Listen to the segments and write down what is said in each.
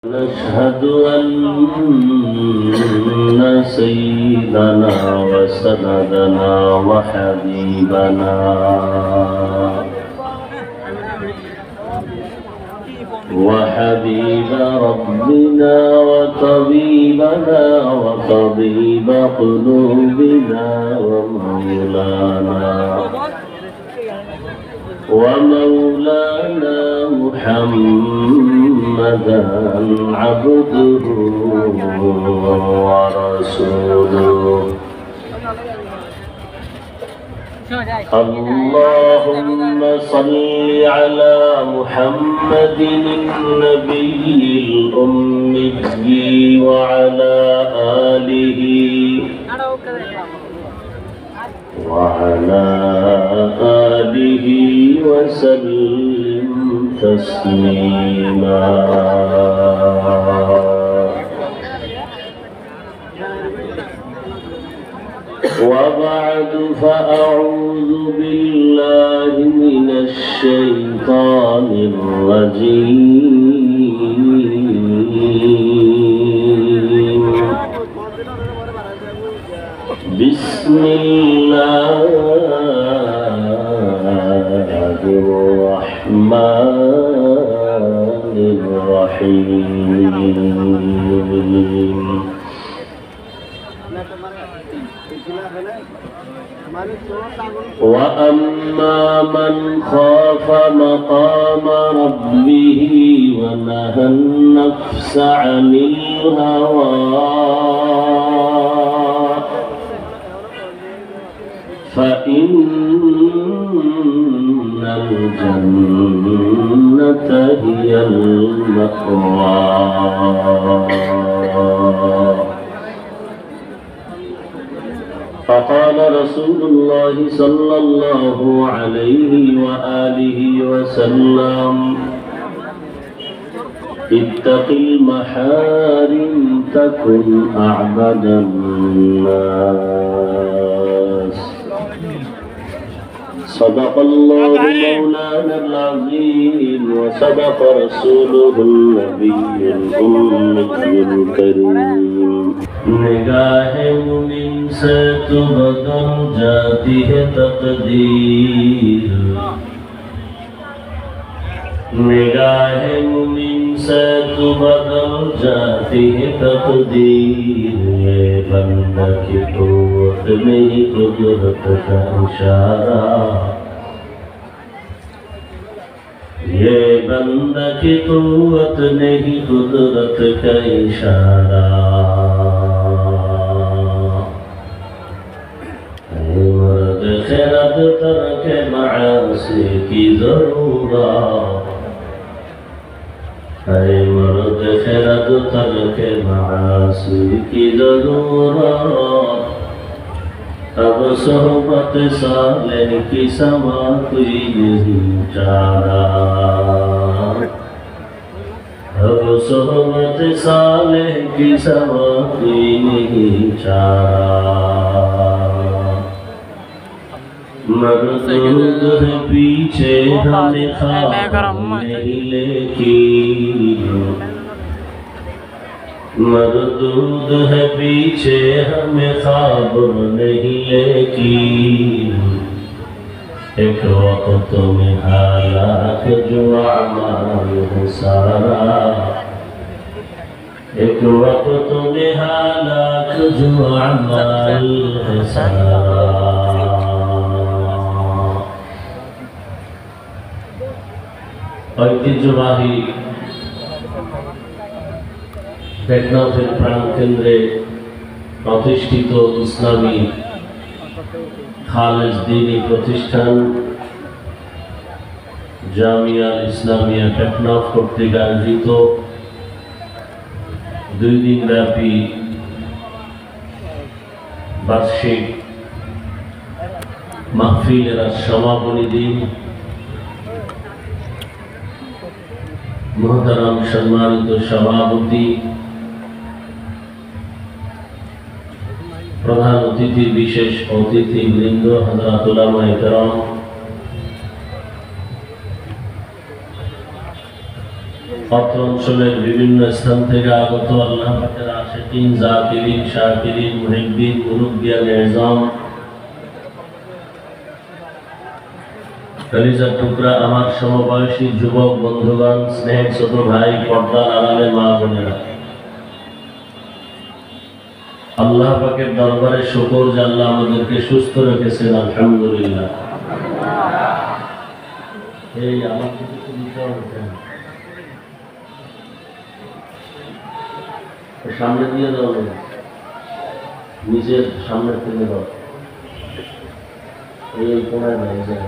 نشهد أن سيدنا وسندنا وحبيبنا وحبيب ربنا وطبيبنا وطبيب قلوبنا ومولانا محمدا عبده ورسوله. اللهم صل على محمد النبي الأمي وعلى آله وسلم تسليما. وبعد فأعوذ بالله من الشيطان الرجيم. بسم الله الرحمن الرحيم. وأما من خاف مقام ربه ونهى النفس عن الهوى فإن الجنة هي المأوى. فقال رسول الله صلى الله عليه وآله وسلم: اتق المحارم تكن أعبد الناس. صدق الله مولانا العظيم وصدق رسوله النبي الأمي الكريم. نگاہ مومن سے تو بدل جاتی ہے تقدیر، نگاہ مومن سے تو بدل جاتی ہے تقدیر. یہ بندہ کی قوت نہیں قدرت کا اشارہ، یہ بندہ کی قوت نہیں قدرت کا اشارہ. مرد خیرت ترک معاصی کی ضرورت، اے مرد خیرت ترک معاصی کی ضرورت. اب صحبت صالح کی سوا کوئی نہیں چارہ، اب صحبت صالح کی سوا کوئی نہیں چارہ. مردود ہے پیچھے ہمیں خواب نہیں لیکن، مردود ہے پیچھے ہمیں خواب نہیں لیکن. ایک وقت میں حالات جو اعمال ہے سارا، ایک وقت میں حالات جو اعمال ہے سارا. ঐতিহ্যবাহী টেকনাফের প্রাণকেন্দ্রে প্রতিষ্ঠিত ইসলামী খালেজ দ্বীনী প্রতিষ্ঠান জামিয়া ইসলামিয়া টেকনাফ কর্তৃক আয়োজিত 2 দিনব্যাপী বার্ষিক মাহফিলের সমাপনী দিন। मोहतरम सम्मानित सभापति, प्रधान अतिथि विशेष अतिथिवृंद, हजरत उलामाए केराम, অত্র অঞ্চলের বিভিন্ন স্থান থেকে আগত আল্লাহ পাকের আশিকিন, জাকিরিন, শাকিরিন, মুহিব্বিন, মুরব্বিয়ান এজম, কলিজার টুকরা আমার সমবয়সী যুবক বন্ধুগণ, স্নেহের ছোট ভাই, পর্দার আড়ালে মা বোনেরা, আল্লাহ পাকের দরবারে শুকর যে আল্লাহ আমাদেরকে সুস্থ রেখেছেন, আলহামদুলিল্লাহ। এই আমার কিছু সামনে দিয়ে দাও, নিজের সামনে তুলে দাও, এই কোনায় নাই যায়।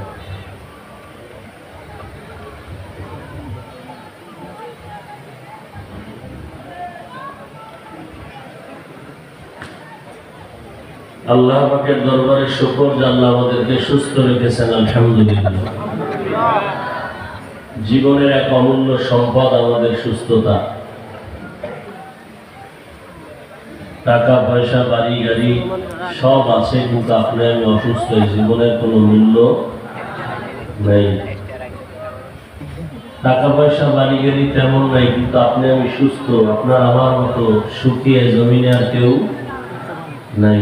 আল্লাহ পাকের দরবারে শুকর যে আল্লাহ আমাদেরকে সুস্থ রেখেছেন, আলহামদুলিল্লাহ। জীবনের এক অমূল্য সম্পদ আমাদের সুস্থতা। টাকা পয়সা, বাড়ি গাড়ি সব আছে, কিন্তু আপনি আমি অসুস্থ, জীবনের কোনো মূল্য নেই। টাকা পয়সা, বাড়ি গাড়ি তেমন নাই, কিন্তু আপনি আমি সুস্থ। আপনার আমার মতো শুকিয়ে জমিনে আর কেউ নাই।